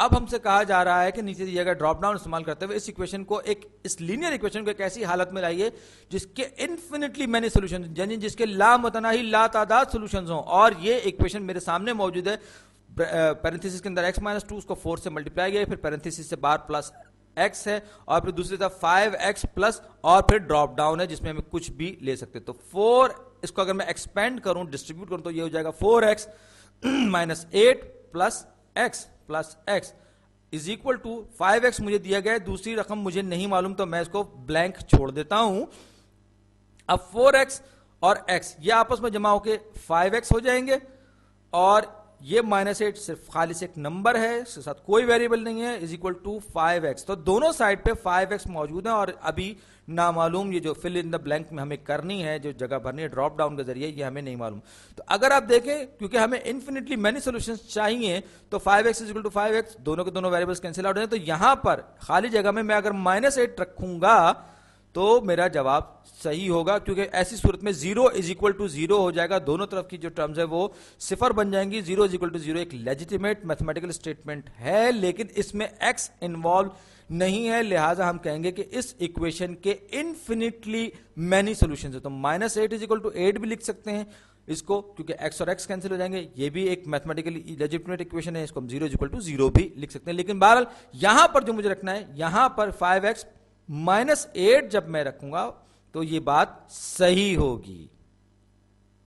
अब हमसे कहा जा रहा है कि नीचे दिया गया ड्रॉप डाउन इस्तेमाल करते हुए इस लीनियर इक्वेशन को एक ऐसी हालत में लाइए जिसके इन्फिनिटली मैनी सोल्यूशन, यानी जिसके लामतनाही ला तादाद सोल्यूशंस हों, और ये इक्वेशन मेरे सामने मौजूद है। पैरेंथेसिस के अंदर x-2 उसको 4 से मल्टीप्लाई किया, फिर पैरेंथेसिस से बाहर प्लस x है, और फिर दूसरी तरफ 5x प्लस, और फिर ड्रॉप डाउन है जिसमें हमें कुछ भी ले सकते। तो 4 इसको अगर मैं एक्सपेंड करूं, डिस्ट्रीब्यूट करूं, तो ये हो जाएगा 4x minus 8 plus x is equal to 5x मुझे दिया गया है, दूसरी रकम मुझे नहीं मालूम तो मैं इसको ब्लैंक छोड़ देता हूं। अब 4x और x ये आपस में जमा होके 5x हो जाएंगे, और ये -8 सिर्फ खाली से एक नंबर है, इसके साथ कोई वेरिएबल नहीं है, इज इक्वल टू 5x। तो दोनों साइड पे 5x मौजूद है, और अभी नामालूम ये जो फिल इन द ब्लैंक में हमें करनी है, जो जगह भरनी है ड्रॉप डाउन के जरिए, ये हमें नहीं मालूम। तो अगर आप देखें, क्योंकि हमें इन्फिनिटली मैनी सॉल्यूशंस चाहिए, तो 5x is equal to 5x, दोनों के दोनों वेरिएबल्स कैंसिल आउट हो जाएंगे। तो यहां पर खाली जगह में मैं अगर -8 रखूंगा तो मेरा जवाब सही होगा, क्योंकि ऐसी सूरत में 0 इज इक्वल टू 0 हो जाएगा, दोनों तरफ की जो टर्म्स है वो सिफर बन जाएंगी। 0 इज इक्वल टू 0 एक लेजिटिमेट मैथमेटिकल स्टेटमेंट है, लेकिन इसमें x इन्वॉल्व नहीं है, लिहाजा हम कहेंगे कि इस इक्वेशन के इन्फिनिटली मैनी सॉल्यूशंस है। तो -8 इज इक्वल टू 8 भी लिख सकते हैं इसको, क्योंकि x और x कैंसिल हो जाएंगे, ये भी एक मैथमेटिकली लेजिटिमेट इक्वेशन है, इसको हम 0 इज इक्वल टू 0 भी लिख सकते हैं। लेकिन बहरहाल यहां पर जो मुझे रखना है, यहां पर 5x -8 जब मैं रखूंगा तो ये बात सही होगी।